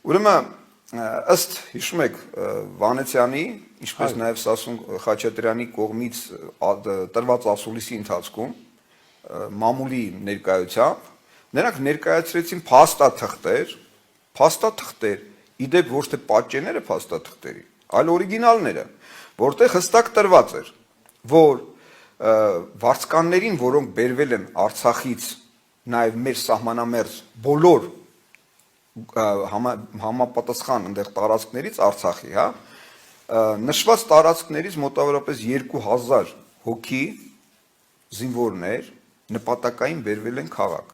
Ուրեմն ըստ հիշում եք Վանեցյանի, ինչպես նաև Սասուն Խաչատրյանի կողմից տրված ասուլիսի ընթացքում մամուլի ներկայությամբ նրանք ներկայացրեցին փաստաթղթեր, իդեպ ոչ թե պատճենները փաստաթղթերի, այլ օրիգինալները, որտեղ հստակ տրված էր, որ վարձկաններին, որոնք բերվել են Արցախից, նաև մեր սահմանամերձ բոլոր համապատասխան այնտեղ տարածքներից Արցախի, հա, նշված տարածքներից մոտավորապես 2000 հոգի զինվորներ նպատակային բերվել են քաղաք։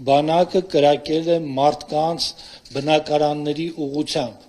Բանակը կրակել է մարդկանց բնակարանների ուղղությամբ։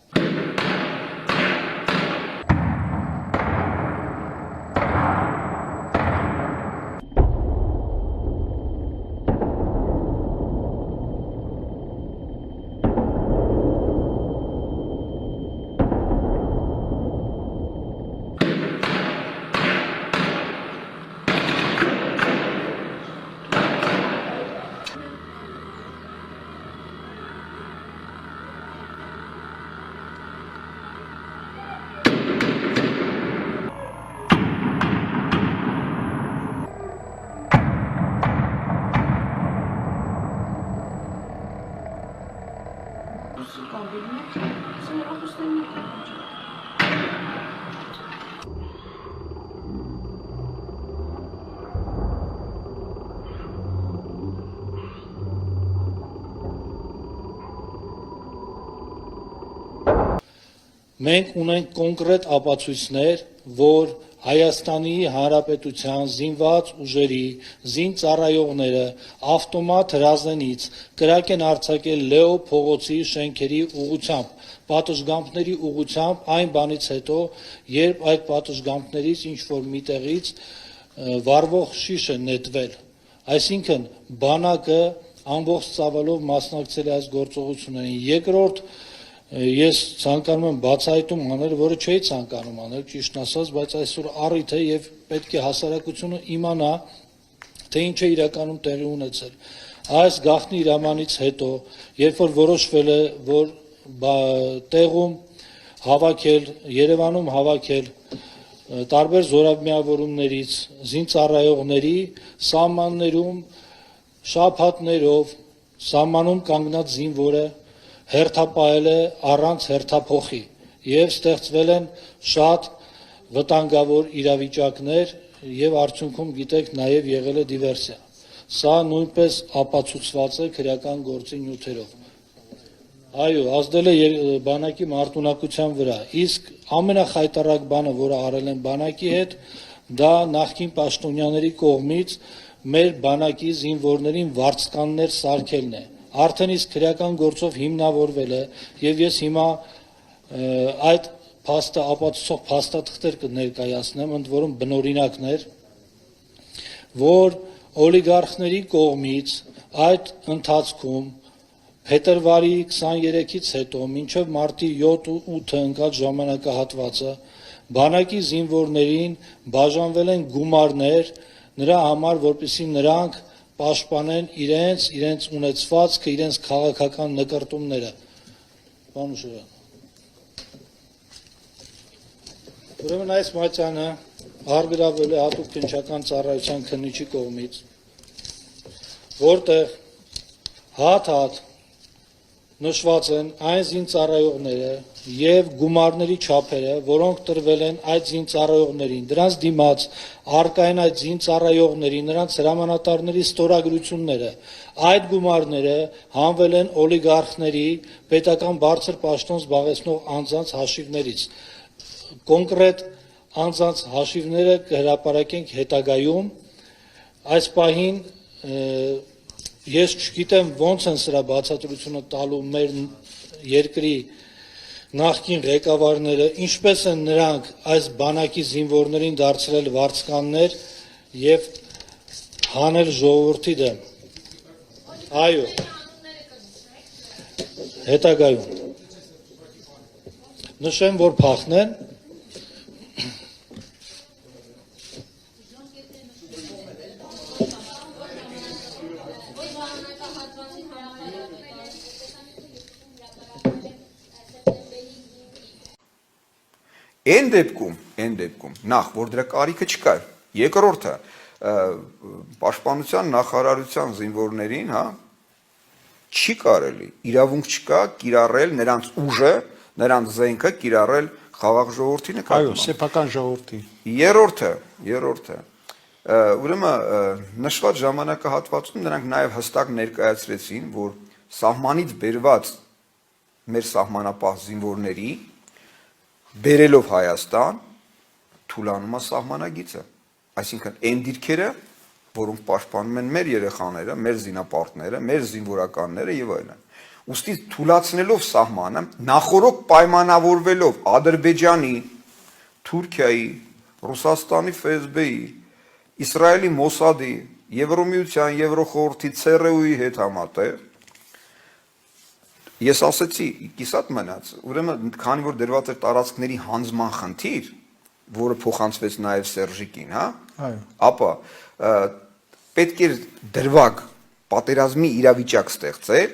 Մենք ունենք կոնկրետ ապացույցներ, որ Հայաստանի Հանրապետության զինված ուժերի զինծառայողները ավտոմատ հրազենից կրակ են արձակել Լեո փողոցի շենքերի ուղղությամբ, պատշգամբների ուղղությամբ այն բանից հետո, երբ այդ պատշգամբներից ինչ-որ միտեղից վառվող շիշ է նետվել։ Այսինքն բանակը ամբողջ ծավալով մասնակցել է այս գործողություններին։ Երկրորդ, ես ցանկանում եմ բացահայտում անել, որը չէի ցանկանում անել, ճիշտ ասած, բայց այսօր առիթ է եւ պետք է հասարակությունը իմանա, թե ինչ է իրականում տեղի ունեցել։ Այս գաղտնի հրամանից հետո, երբ որ որոշվել է, որ տեղում հավաքել, Երևանում հավաքել տարբեր զորամիավորումներից զինծառայողների սահմաններում շաբաթներով սահմանում կանգնած զինվորը հերթապահել է առանց հերթափոխի եւ ստեղծվել են շատ վտանգավոր իրավիճակներ եւ արդյունքում գիտեք նաեւ եղել է դիվերսիա։ Սա նույնպես ապացուցված է քրեական գործի նյութերով։ Այո, ազդել է բանակի մարտունակության վրա, իսկ ամենախայտառակ բանը, որը արել են բանակի հետ, դա նախկին պաշտոնյաների կողմից մեր բանակի զինվորներին վարձկաններ սարքելն է։ Արդեն իսկ քրեական գործով հիմնավորվել է եւ ես հիմա այդ փաստը ապացուցող փաստաթղթեր կներկայացնեմ, ընդ որում բնօրինակներ, որ օլիգարխների կողմից այդ ընթացքում փետրվարի 23-ից հետո մինչև մարտի 7-8-ը ընկած ժամանակահատվածը բանակի զինվորներին բաժանվել են գումարներ նրա համար, որպեսզի նրանք պաշտպանեն իրենց ունեցվածքը, իրենց քաղաքական նկրտումները։ Պարոն Շուրյան։ Ուրեմն այս մատյանը արգրավել է հատուկ քննչական ծառայության քննիչի կողմից, որտեղ հատ նշված են այն զինծառայողները եւ գումարների չափերը, որոնք տրվել են այդ զինծառայողներին, դրանց դիմաց արկային այդ զինծառայողների, նրանց հրամանատարների ստորագրությունները, այդ գումարները հանվել են օլիգարխների, պետական բարձր պաշտոն զբաղեցնող անձանց հաշիվներից։ Կոնկրետ անձանց հաշիվները կհրապարակենք հետագայում, այս պահին ես չգիտեմ ոնց են սրա բացատրությունը տալու մեր երկրի նախկին ղեկավարները, ինչպես են նրանք այս բանակի զինվորներին դարձրել վարձկաններ եւ հանել ժողովրդի դեմ։ Այո։ Հետագայում նշեմ, որ փախնեն Այն դեպքում նախ որ դրա կարիքը չկար, երկրորդը պաշտպանության նախարարության զինվորներին, հա, չի կարելի, իրավունք չկա կիրառել նրանց ուժը, նրանց զենքը կիրառել խաղաղ ժողովրդի նկատմամբ։ Այո, սեփական ժողովրդի։ Երրորդը ուրեմն նշված ժամանակահատվածում նրանք նաև հստակ ներկայացրեցին, որ սահմանից բերված մեր սահմանապահ զինվորների բերելով Հայաստան թուլանում է սահմանագիծը, այսինքն այն դիրքերը, որոնք պաշտպանում են մեր երեխաները, մեր զինապարտները, մեր զինվորականները եւ այլն։ Ուստի թուլացնելով սահմանը, նախորոք պայմանավորվելով Ադրբեջանի, Թուրքիայի, Ռուսաստանի ՖՍԲ-ի, Իսրայելի Մոսադի, Եվրոմիության, Եվրոխորհրդի, ՑՌՈ-ի հետ համատեղ, ես ասեցի, կիսատ մնաց, ուրեմն քանի որ դրված էր տարածքների հանձնման խնդիր, որը փոխանցվեց նաև Սերժիկին, հա, ապա պետք էր դրվագ պատերազմի իրավիճակ ստեղծել,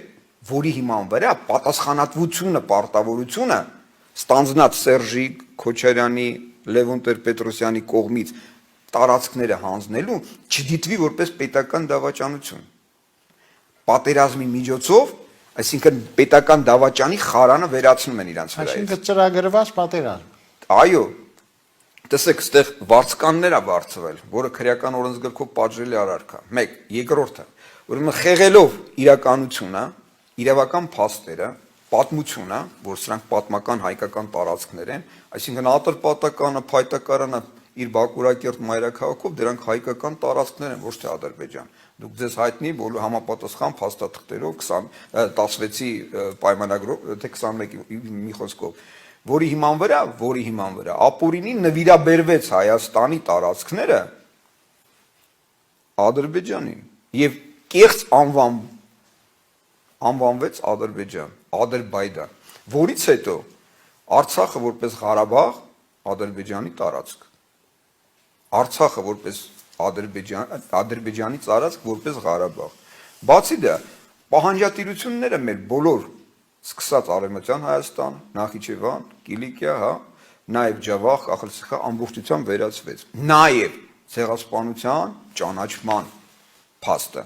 որի հիման վրա պատասխանատվությունը, պարտավորությունը ստանձնած Սերժիկ Քոչարյանի, Լևոն Տեր-Պետրոսյանի կողմից տարածքները հանձնելու չդիտվի որպես պետական դավաճանություն։ Պատերազմի միջոցով, այսինքն պետական դավաճանի խարանը վերացնում են իրանց վրայից։ Այսինքն ծրագրված պատերազմ։ Այո, տեսեք, այստեղ վարձկաններ է վարձվել, որը քրեական օրենսգրքով պատժելի արարք է։ 1, երկրորդը, ուրեմն խեղելով իրականությունը, իրավական փաստերը, պատմությունը, որ սրանք պատմական հայկական տարածքներ են, այսինքն Ատրպատականը, Փայտակարանը իր Բաքուրակերտ մայրաքաղաքով դրանք հայկական տարածքներ են, ոչ թե Ադրբեջան։ Դուք ձեզ հայտնի բոլոր համապատասխան փաստաթղթերով 16-ի պայմանագրով, թե 21-ի մի խոսքով, որի հիման վրա ապօրինի նվիրաբերվեց Հայաստանի տարածքները Ադրբեջանին եւ կեղծ անվանվեց Ադրբեջան, Ադրբայդան, որից հետո Արցախը որպես Ղարաբաղ Ադրբեջանի տարածք, Արցախը որպես Ադրբեջանի տարածք որպես Ղարաբաղ։ Բացի դա, պահանջատիրությունները մեր բոլոր սկսած Արևմտյան Հայաստան, Նախիջևան, Կիլիկիա, հա, նաև Ջավախ, Ախալցիխա ամբողջությամբ վերացվեց։ Նաև ցեղասպանության ճանաչման փաստը,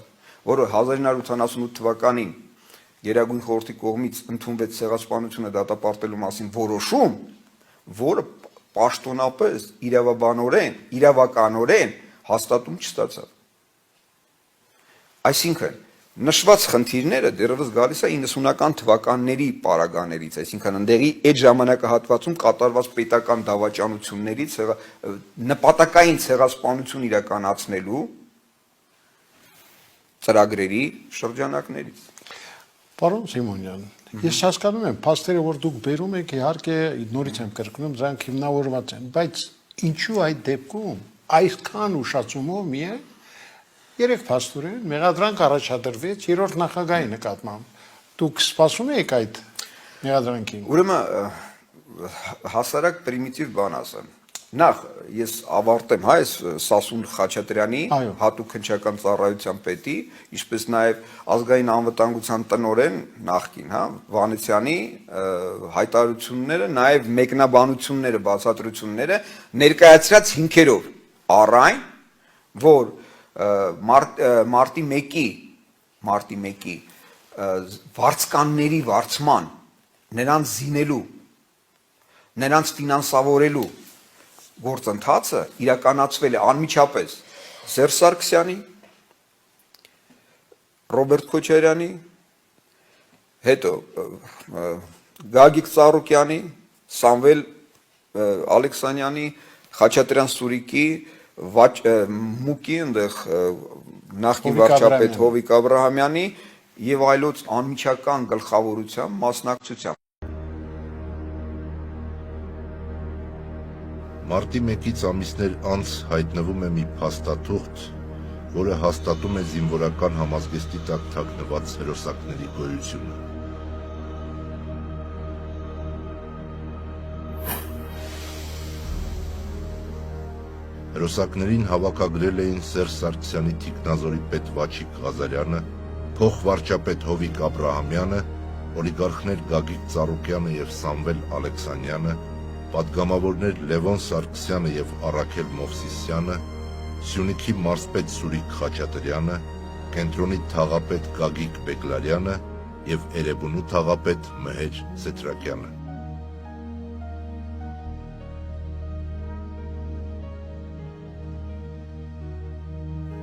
որը 1988 թվականին Գերագույն խորհրդի կողմից ընդունվեց ցեղասպանությունը դատապարտելու մասին որոշում, որը պաշտոնապես իրավականորեն հաստատում չստացավ։ Այսինքն նշված խնդիրները դեռևս գալիս է 90-ական թվականների պարագաներից, այսինքն ընդեղի այդ ժամանակահատվածում կատարված պետական դավաճանություններից նպատակային ցեղասպանություն իրականացնելու ծրագրերի շրջանակներից։ Պարոն Սիմոնյան, ես հասկանում եմ, փաստերը, որ դուք բերում եք, իհարկե նորից եմ կրկնում, դրանք հիմնավորված են, բայց ինչու այդ դեպքում այսքան ուշացումով միայն 3 փաստորեն մեղադրանք առաջադրվեց 3-րդ նախագահի նկատմամբ։ Դուք սպասում եք այդ մեղադրանքին։ Ուրեմն հասարակ պրիմիտիվ բան ասեմ։ Նախ ես ավարտեմ այս Սասուն Խաչատրյանի հատուկ հնչական ծառայության պետի, ինչպես նաև ազգային անվտանգության տնօրեն նախկին, հա, Վանեցյանի հայտարարությունները, նաև մեկնաբանությունները, բացատրությունները ներկայացրած հիմքերով, առ այն, որ մարտի 1-ի վարձկանների վարձման, նրանց զինելու, նրանց ֆինանսավորելու գործընթացը իրականացվել է անմիջապես Սերժ Սարգսյանի, Ռոբերտ Քոչարյանի, հետո Գագիկ Ծառուկյանի, Սամվել Ալեքսանյանի, Խաչատրյան Սուրիկի, Մուկի, այնտեղ նախկին վարչապետ Հովիկ Աբրահամյանի եւ այլոց անմիջական գլխավորությամբ մասնակցությամբ։ Մարտի 1-ից ամիսներ անց հայտնվում է մի փաստաթուղթ, որը հաստատում է զինվորական համազգեստի տակ թաքնված հերոսակների գոյությունը։ Հերոսակներին հավաքագրել էին Սերժ Սարգսյանի թիկնազորի պետ Վաչիկ Ղազարյանը, փոխվարչապետ Հովիկ Աբրահամյանը, օլիգարխներ Գագիկ Ծառուկյանը եւ Սամվել Ալեքսանյանը, Պատգամավորներ Լևոն Սարգսյանը եւ Առաքել Մովսիսյանը, Սյունիքի մարզպետ Սուրիկ Խաչատրյանը, Կենտրոնի թաղապետ Գագիկ Բեգլարյանը եւ Էրեբունու թաղապետ Մհեր Սետրակյանը։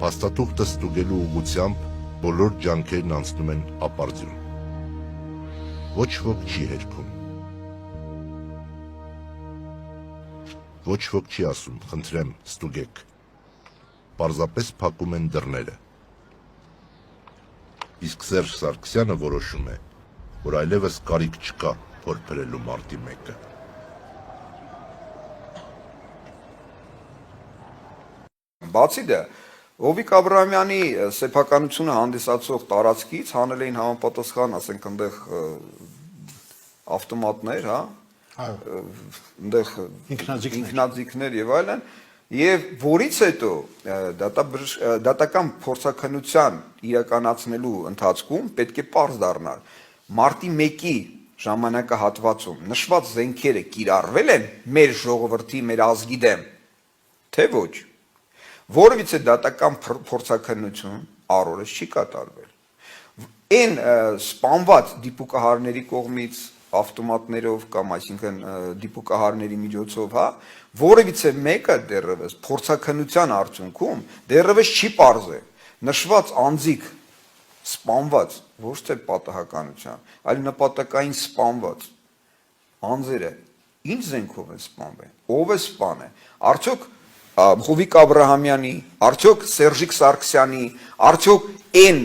Փաստաթուղթը ստուգելու ուղղությամբ բոլոր ջանքերն անցնում են ապարդյուն։ Ոչ ոք չի հերքում։ Ոչ ոք չի ասում, խնդրեմ, ստուգեք։ Պարզապես փակում են դռները։ Իսկ Սերժ Սարգսյանը որոշում է, որ այլևս կարիք չկա փոր փրելու մարտի 1-ը։ Բացի դա, Հովիկ Աբրահամյանի սեփականությունը հանդիսացող տարածքից հանել էին համապատասխան, ասենք, այնտեղ ավտոմատներ, հա, այնտեղ ինքնաձիգներ եւ այլն, եւ որից հետո դատական փորձաքննության իրականացնելու ընթացքում պետք է պարզ դառնալ մարտի 1-ի ժամանակահատվածում նշված զենքերը կիրառվել են մեր ժողովրդի, մեր ազգի դեմ, թե ոչ։ Որովհետեւ դատական փորձաքննություն առօրս չի կատարվել։ Այն սպանված դիպուկահարների կողմից ավտոմատներով կամ այսինքն դիպուկահարների միջոցով, հա, որովհետեւ մեկը դեռևս փորձաքննության արդյունքում դեռևս չի պարզել նշված անձիկ սպանված, ոչ թե պատահականության, այլ նպատակային սպանված անձերը ինչ զենքով են սպանվել, ով է սպանել, արդյոք Հովիկ Աբրահամյանի, արդյոք Սերժիկ Սարգսյանի, արդյոք այն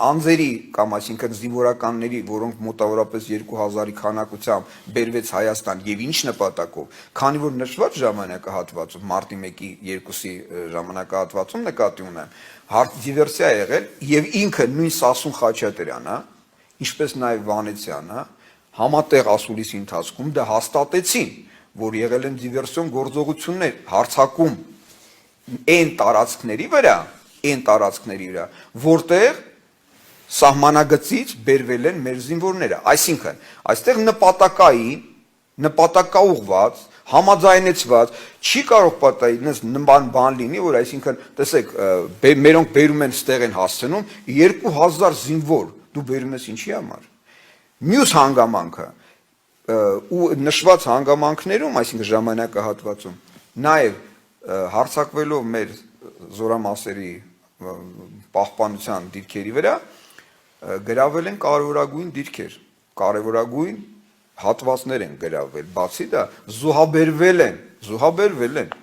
անձերի կամ այսինքն զինվորականների, որոնք մոտավորապես 2000-ի քանակությամբ բերվեց Հայաստան եւ ինչ նպատակով, քանի որ նշված ժամանակահատվածում մարտի 1-ի 2-ի ժամանակահատվածում նկատի ունեմ, դիվերսիա ա եղել եւ ինքը նույն Սասուն Խաչատրյանը, ինչպես նաեւ Վանեցյանը, համատեղ ասուլիսի ընթացքում դա հաստատեցին, որ եղել են դիվերսիոն գործողություններ, հարձակում այն տարածքների վրա, որտեղ սահմանագծից բերվել են մեր զինվորները, այսինքն, այստեղ նպատակաուղված, համաձայնեցված, չի կարող պատահի բան լինի, որ այսինքն, տեսեք, մերոնք բերում են ստեղ են հասցնում, 2000 զինվոր, դու բերում ես ինչի համար, մյուս հանգամանքը, ու նշված հանգամանքներում, այսինքն ժամանակահատվածում, նաև հարձակվելով մեր զորամասերի պահպանության դիրքերի վրա, գրավել են կարևորագույն դիրքեր, կարևորագույն հատվածներ են գրավել, բացի դա զոհաբերվել են,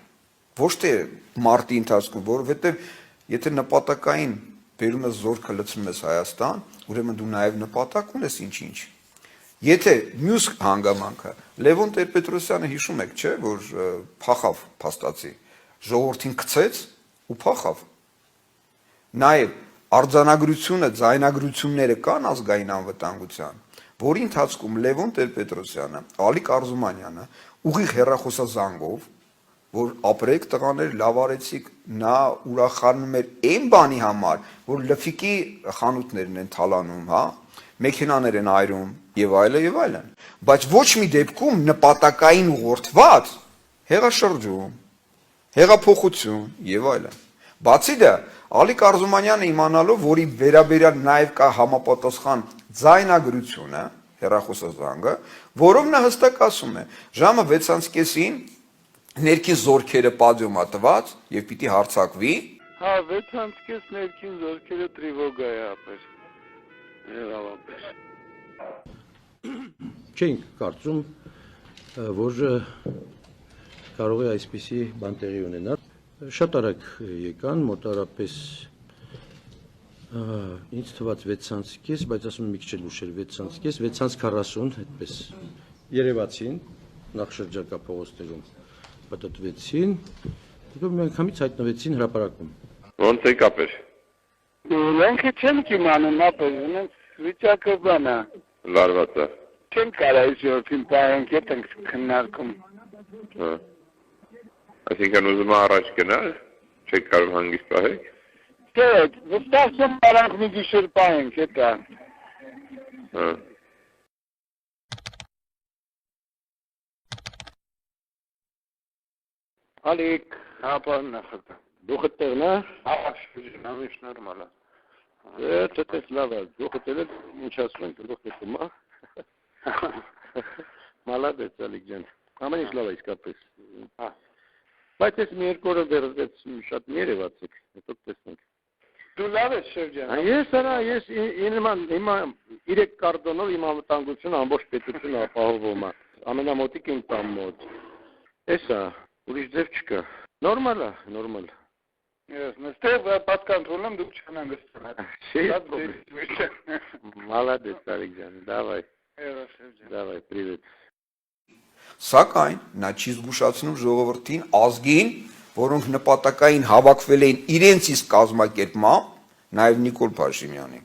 ոչ թե մարտի ընթացքում, որովհետև եթե նպատակային բերում ես զորքը լցնում ես Հայաստան, ուրեմն դու նաև նպատակ ունես ինչ-ինչ։ Եթե մյուս հանգամանքը, Լևոն Տեր-Պետրոսյանը հիշում եք, չէ, որ փախավ փաստացի, ժողովրդին գցեց ու փախավ։ Նաև արձանագրությունը, ձայնագրությունները կան ազգային անվտանգության, որի ընթացքում Լևոն Տեր-Պետրոսյանը, Ալիկ Արզումանյանը ուղիղ հեռախոսազանգով, որ ապրեք տղաներ, լավ արեցիք, նա ուրախանում էր այն բանի համար, որ լֆիկի խանութներն են թալանում, հա, մեքենաներ են այրում եւ այլն, բայց ոչ մի դեպքում նպատակային ուղղորդված հեղաշրջում, հեղափոխություն եւ այլն։ Բացի դա, Ալիկ Արզումանյանը իմանալով, որի վերաբերյալ նաեւ կա համապատասխան ձայնագրությունը, հեռախոսազանգը, որով նա հստակ ասում է, ժամը 6:30-ին ներքին զորքերը պադյոմա տված եւ պիտի հարձակվի։ Հա, 6:30 ներքին զորքերը տրիվոգա է ապեր։ Չենք կարծում, որ կարող է այսպիսի բան տեղի ունենալ։ Շատ արագ եկան, մոտարապես ինձ թվաց 6:30, բայց ասում մի քիչ էլ ուշ էր 6:30, 6:40, այդպես երևացին, նախ շրջակա փողոցներում պատտվեցին, հետո մի անգամից հայտնվեցին հրապարակում։ Ոնց եք ապեր։ Մենք չեմ իմանում ապեր, ունենք վիճակը բանա։ Լարված է։ Չեմ կարող իջոքին պահենք, ետ ենք քննարկում։ Հա։ Այսինքն ուզում առաջ գնալ, չեք կարող հանգիստ պահեք։ Չէ, վստահ չեմ կարող մի գիշեր պահենք, հետա։ Հա։ Ալիկ, ապան նախատա։ Դուք ըտեղն է։ Ամիշ նորմալ է։ Դա լավ է։ Դուք ըտել ինչ ասում եք, դուք ըտում է։ Մալադեց Ալիկ ջան։ Ամեն ինչ լավ է իսկապես։ Բայց ես մի երկու օր դեռ շատ ներևած եք, հետո տեսնենք։ Դու լավ ես շեֆ ջան։ Ես արա, ես հիմա 3 կարդոնով իմ անվտանգությունը ամբողջ պետությունը ապահովում է։ Ամենամոտիկ իմ տան մոտ։ Էսա, ուրիշ ձև չկա։ Նորմալ է, նորմալ։ Ես նստեղ պատկանտրոլում դուք չանան Молодец, Ալիկ ջան, давай։ Давай, привет։ Սակայն նա չի զգուշացնում ժողովրդին, ազգին, որոնք նպատակային հավաքվել էին իրենց իսկ կազմակերպմամբ, նաև Նիկոլ Փաշինյանին։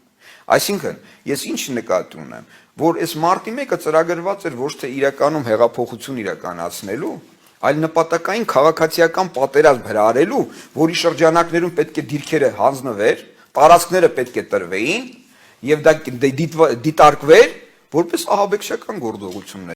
Այսինքն, ես ինչ նկատի ունեմ, որ այս մարտի 1-ը ծրագրված էր ոչ թե իրականում հեղափոխություն իրականացնելու, այլ նպատակային քաղաքացիական պատերազմ հրահարելու, որի շրջանակներում պետք է դիրքերը հանձնվեր, տարածքները պետք է տրվեին եւ դա դիտարկվեր որպես ահաբեկչական գործողություններ։